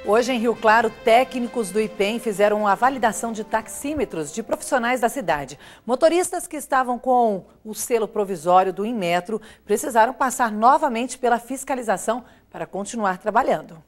Hoje, em Rio Claro, técnicos do IPEM fizeram a validação de taxímetros de profissionais da cidade. Motoristas que estavam com o selo provisório do Inmetro precisaram passar novamente pela fiscalização para continuar trabalhando.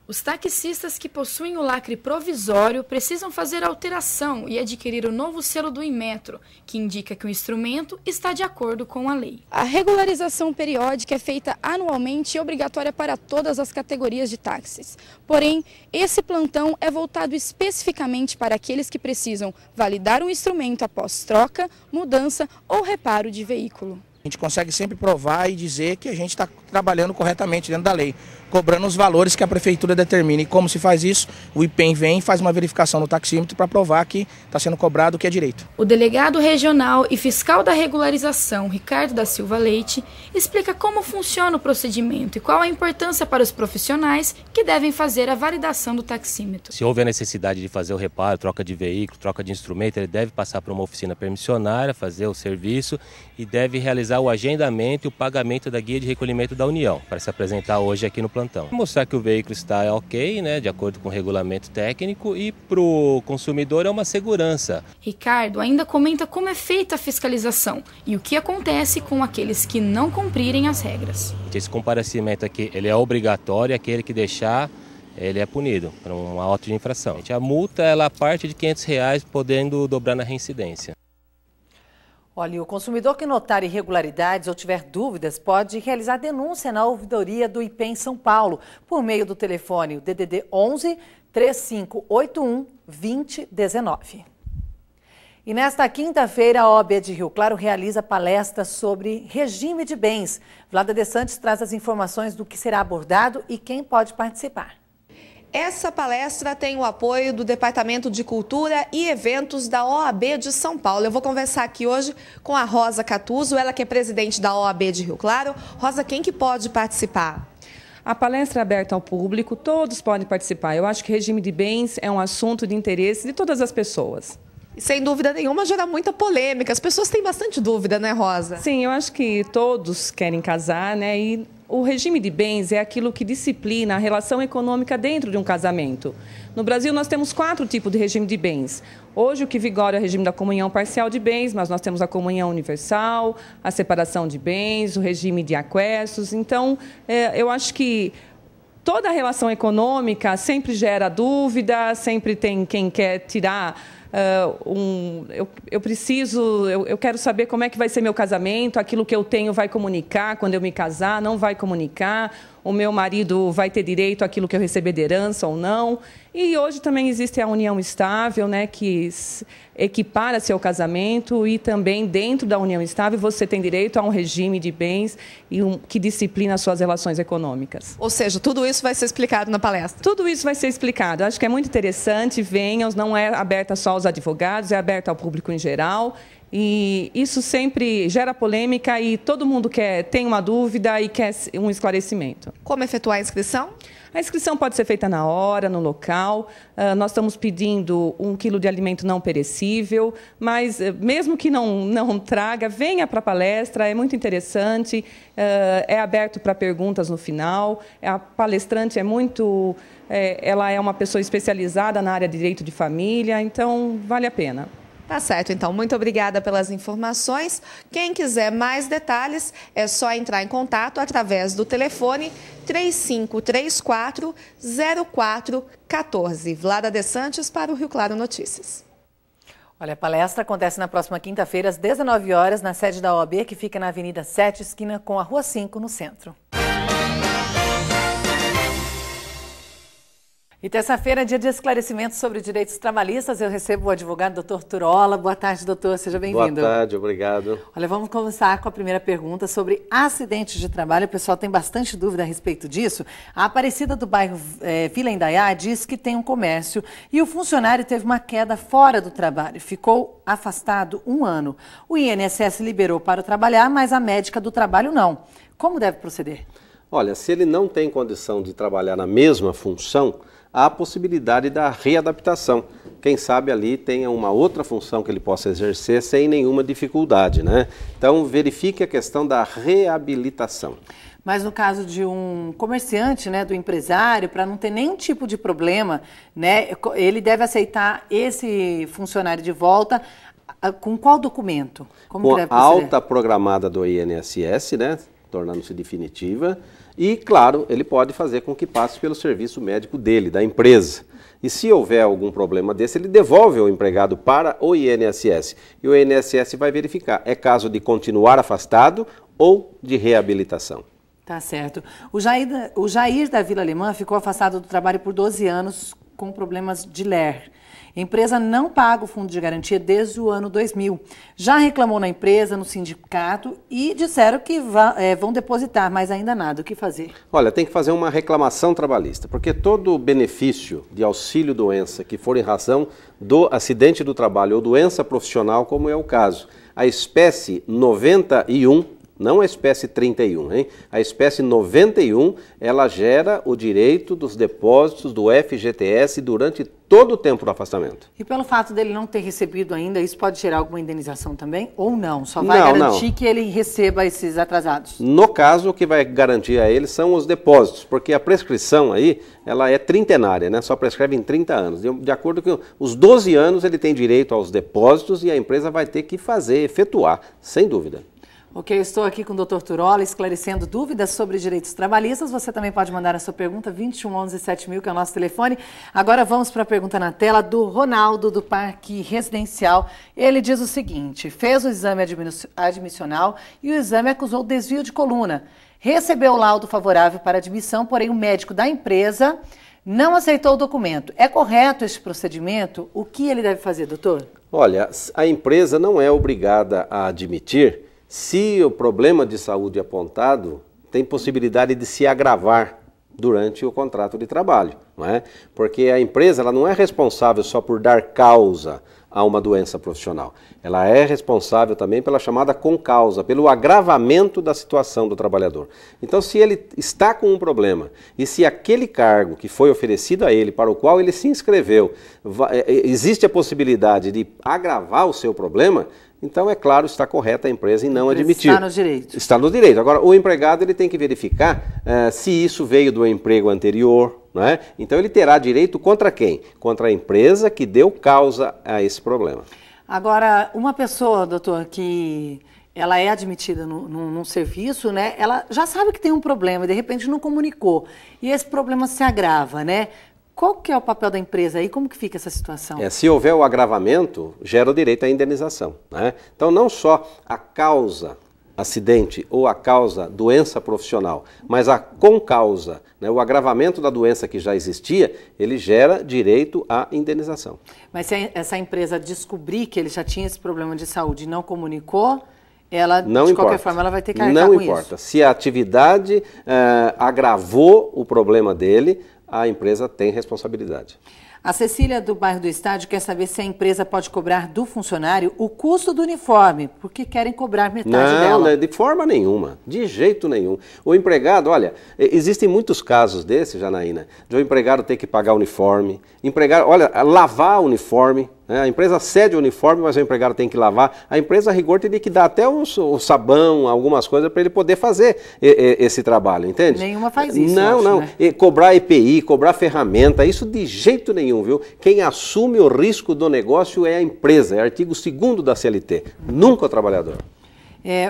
Os taxistas que possuem o lacre provisório precisam fazer alteração e adquirir o novo selo do Inmetro, que indica que o instrumento está de acordo com a lei. A regularização periódica é feita anualmente e obrigatória para todas as categorias de táxis. Porém, esse plantão é voltado especificamente para aqueles que precisam validar o instrumento após troca, mudança ou reparo de veículo. A gente consegue sempre provar e dizer que a gente está trabalhando corretamente dentro da lei, cobrando os valores que a prefeitura determina. E como se faz isso? O IPEM vem e faz uma verificação no taxímetro para provar que está sendo cobrado o que é direito. O delegado regional e fiscal da regularização, Ricardo da Silva Leite, explica como funciona o procedimento e qual a importância para os profissionais que devem fazer a validação do taxímetro. Se houver a necessidade de fazer o reparo, troca de veículo, troca de instrumento, ele deve passar por uma oficina permissionária, fazer o serviço e deve realizar o agendamento e o pagamento da guia de recolhimento da União, para se apresentar hoje aqui no plantão. Mostrar que o veículo está ok, né, de acordo com o regulamento técnico, e para o consumidor é uma segurança. Ricardo ainda comenta como é feita a fiscalização e o que acontece com aqueles que não cumprirem as regras. Esse comparecimento aqui ele é obrigatório, aquele que deixar ele é punido por uma auto de infração. A multa ela parte de R$500, podendo dobrar na reincidência. Olha, o consumidor que notar irregularidades ou tiver dúvidas pode realizar denúncia na ouvidoria do IPEM São Paulo por meio do telefone o DDD 11 3581 2019. E nesta quinta-feira, a OAB de Rio Claro realiza palestra sobre regime de bens. Vlada De Santos traz as informações do que será abordado e quem pode participar. Essa palestra tem o apoio do Departamento de Cultura e Eventos da OAB de São Paulo. Eu vou conversar aqui hoje com a Rosa Catuzzo, ela que é presidente da OAB de Rio Claro. Rosa, quem que pode participar? A palestra é aberta ao público, todos podem participar. Eu acho que regime de bens é um assunto de interesse de todas as pessoas. E sem dúvida nenhuma gera muita polêmica. As pessoas têm bastante dúvida, né, Rosa? Sim, eu acho que todos querem casar, né? E o regime de bens é aquilo que disciplina a relação econômica dentro de um casamento. No Brasil, nós temos 4 tipos de regime de bens. Hoje, o que vigora é o regime da comunhão parcial de bens, mas nós temos a comunhão universal, a separação de bens, o regime de aquestos. Então, eu acho que toda a relação econômica sempre gera dúvida, sempre tem quem quer tirar... eu quero saber como é que vai ser meu casamento, aquilo que eu tenho vai comunicar quando eu me casar, não vai comunicar, o meu marido vai ter direito àquilo que eu receber de herança ou não. E hoje também existe a união estável, né, que equipara-se ao casamento, e também dentro da união estável você tem direito a um regime de bens que disciplina as suas relações econômicas. Ou seja, tudo isso vai ser explicado na palestra? Tudo isso vai ser explicado. Acho que é muito interessante, venham, não é aberta só aos advogados, é aberta ao público em geral. E isso sempre gera polêmica e todo mundo tem uma dúvida e quer um esclarecimento. Como efetuar a inscrição? A inscrição pode ser feita na hora, no local. Nós estamos pedindo 1 quilo de alimento não perecível, mas mesmo que não traga, venha para a palestra, é muito interessante, é aberto para perguntas no final. A palestrante ela é uma pessoa especializada na área de direito de família, então vale a pena. Tá certo, então. Muito obrigada pelas informações. Quem quiser mais detalhes, é só entrar em contato através do telefone 3534-0414. Vlada De Santos para o Rio Claro Notícias. Olha, a palestra acontece na próxima quinta-feira, às 19 horas, na sede da OAB, que fica na Avenida 7, esquina com a Rua 5, no centro. E terça-feira, dia de esclarecimento sobre direitos trabalhistas, eu recebo o advogado Dr. Turola. Boa tarde, doutor, seja bem-vindo. Boa tarde, obrigado. Olha, vamos começar com a primeira pergunta sobre acidentes de trabalho. O pessoal tem bastante dúvida a respeito disso. A Aparecida do bairro Vila Indaiá diz que tem um comércio e o funcionário teve uma queda fora do trabalho, ficou afastado 1 ano. O INSS liberou para trabalhar, mas a médica do trabalho não. Como deve proceder? Olha, se ele não tem condição de trabalhar na mesma função, há a possibilidade da readaptação. Quem sabe ali tenha uma outra função que ele possa exercer sem nenhuma dificuldade, né? Então, verifique a questão da reabilitação. Mas no caso de um comerciante, né, do empresário, para não ter nenhum tipo de problema, né, ele deve aceitar esse funcionário de volta com qual documento? Como com que deve a alta programada do INSS, né, tornando-se definitiva, e, claro, ele pode fazer com que passe pelo serviço médico dele, da empresa. E se houver algum problema desse, ele devolve o empregado para o INSS. E o INSS vai verificar, é caso de continuar afastado ou de reabilitação. Tá certo. O Jair da Vila Alemã ficou afastado do trabalho por 12 anos com problemas de LER. A empresa não paga o fundo de garantia desde o ano 2000. Já reclamou na empresa, no sindicato e disseram que vão depositar, mas ainda nada. O que fazer? Olha, tem que fazer uma reclamação trabalhista, porque todo benefício de auxílio-doença que for em razão do acidente do trabalho ou doença profissional, como é o caso, a espécie 91, não a espécie 31, hein? A espécie 91, ela gera o direito dos depósitos do FGTS durante todo o tempo do afastamento. E pelo fato dele não ter recebido ainda, isso pode gerar alguma indenização também? Ou não? Só vai garantir que ele receba esses atrasados? No caso, o que vai garantir a ele são os depósitos, porque a prescrição aí, ela é trintenária, né? Só prescreve em 30 anos. De acordo com os 12 anos, ele tem direito aos depósitos e a empresa vai ter que efetuar, sem dúvida. Ok, estou aqui com o Dr. Turola, esclarecendo dúvidas sobre direitos trabalhistas. Você também pode mandar a sua pergunta, 21 11 7000, que é o nosso telefone. Agora vamos para a pergunta na tela do Ronaldo, do Parque Residencial. Ele diz o seguinte: fez o exame admissional e o exame acusou desvio de coluna. Recebeu o laudo favorável para admissão, porém o médico da empresa não aceitou o documento. É correto esse procedimento? O que ele deve fazer, doutor? Olha, a empresa não é obrigada a admitir se o problema de saúde apontado tem possibilidade de se agravar durante o contrato de trabalho, não é? Porque a empresa ela não é responsável só por dar causa a uma doença profissional. Ela é responsável também pela chamada concausa, pelo agravamento da situação do trabalhador. Então, se ele está com um problema e se aquele cargo que foi oferecido a ele, para o qual ele se inscreveu, existe a possibilidade de agravar o seu problema, então, é claro, está correta a empresa em não admitir. Está no direito. Está no direito. Agora, o empregado ele tem que verificar se isso veio do emprego anterior, não é? Então, ele terá direito contra quem? Contra a empresa que deu causa a esse problema. Agora, uma pessoa, doutor, que ela é admitida num serviço, né? Ela já sabe que tem um problema e, de repente, não comunicou. E esse problema se agrava, né? Qual que é o papel da empresa aí? Como que fica essa situação? Se houver o agravamento, gera o direito à indenização, né? Então, não só a causa acidente ou a causa doença profissional, mas a concausa, né, o agravamento da doença que já existia, ele gera direito à indenização. Mas se essa empresa descobrir que ele já tinha esse problema de saúde e não comunicou, ela, de qualquer forma, ela vai ter que arcar com isso. Não importa. Se a atividade agravou o problema dele, a empresa tem responsabilidade. A Cecília, do bairro do Estádio, quer saber se a empresa pode cobrar do funcionário o custo do uniforme, porque querem cobrar metade dela. Não, de forma nenhuma, de jeito nenhum. O empregado, olha, existem muitos casos desses, Janaína, de o empregado ter que pagar uniforme, lavar uniforme. A empresa cede o uniforme, mas o empregado tem que lavar. A empresa, a rigor, teria que dar até o sabão, algumas coisas, para ele poder fazer esse trabalho, entende? Nenhuma faz isso, Não. Né? Cobrar EPI, cobrar ferramenta, isso de jeito nenhum, viu? Quem assume o risco do negócio é a empresa, é artigo 2º da CLT, nunca o trabalhador.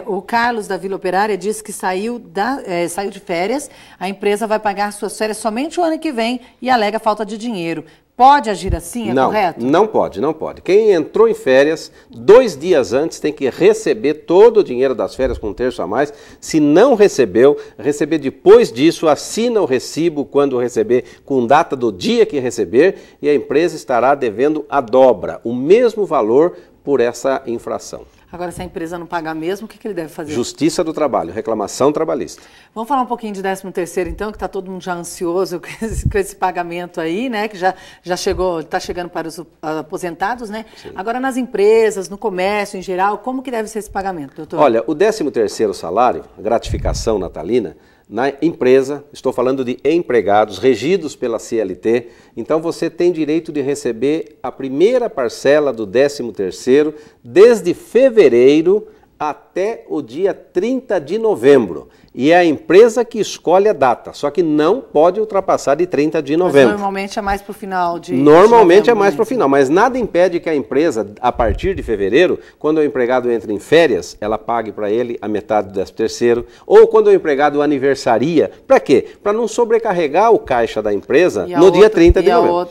O Carlos, da Vila Operária, disse que saiu de férias, a empresa vai pagar suas férias somente o ano que vem e alega falta de dinheiro. Pode agir assim, correto? Não pode. Quem entrou em férias, 2 dias antes tem que receber todo o dinheiro das férias com 1/3 a mais. Se não recebeu, receber depois disso, assina o recibo quando receber, com data do dia que receber, e a empresa estará devendo a dobra, o mesmo valor por essa infração. Agora, se a empresa não pagar mesmo, o que ele deve fazer? Justiça do Trabalho, reclamação trabalhista. Vamos falar um pouquinho de 13º, então, que está todo mundo já ansioso com esse pagamento aí, né? Que já chegou, está chegando para os aposentados, né? Sim. Agora, nas empresas, no comércio em geral, como que deve ser esse pagamento, doutor? Olha, o 13º salário, gratificação natalina, na empresa, estou falando de empregados regidos pela CLT, então você tem direito de receber a primeira parcela do 13º desde fevereiro até o dia 30 de novembro. E é a empresa que escolhe a data, só que não pode ultrapassar de 30 de novembro. Mas normalmente é mais para o final de Normalmente é mais para o final, mas nada impede que a empresa, a partir de fevereiro, quando o empregado entra em férias, ela pague para ele a metade do 13º, ou quando o empregado aniversaria. Para quê? Para não sobrecarregar o caixa da empresa no dia 30 de novembro.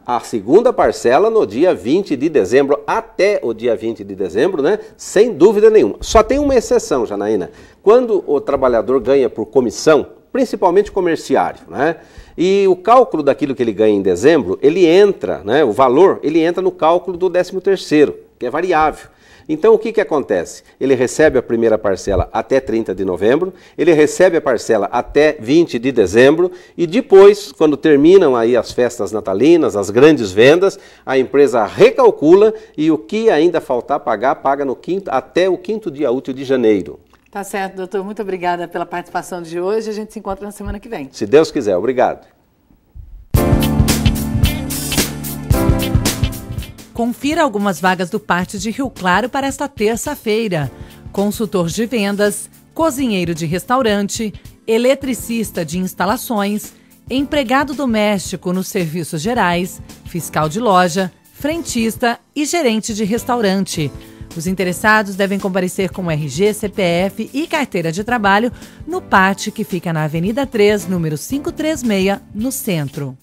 A segunda parcela no dia 20 de dezembro, até o dia 20 de dezembro, né? Sem dúvida nenhuma. Só tem uma exceção, Janaína. Quando o trabalhador ganha por comissão, principalmente comerciário, né? E o cálculo daquilo que ele ganha em dezembro, ele entra, né? O valor, ele entra no cálculo do 13º, que é variável. Então, o que acontece? Ele recebe a primeira parcela até 30 de novembro, ele recebe a parcela até 20 de dezembro e depois, quando terminam aí as festas natalinas, as grandes vendas, a empresa recalcula e o que ainda faltar pagar, paga no até o 5º dia útil de janeiro. Tá certo, doutor. Muito obrigada pela participação de hoje. A gente se encontra na semana que vem. Se Deus quiser. Obrigado. Confira algumas vagas do Pátio de Rio Claro para esta terça-feira. Consultor de vendas, cozinheiro de restaurante, eletricista de instalações, empregado doméstico nos serviços gerais, fiscal de loja, frentista e gerente de restaurante. Os interessados devem comparecer com RG, CPF e carteira de trabalho no pátio que fica na Avenida 3, número 536, no centro.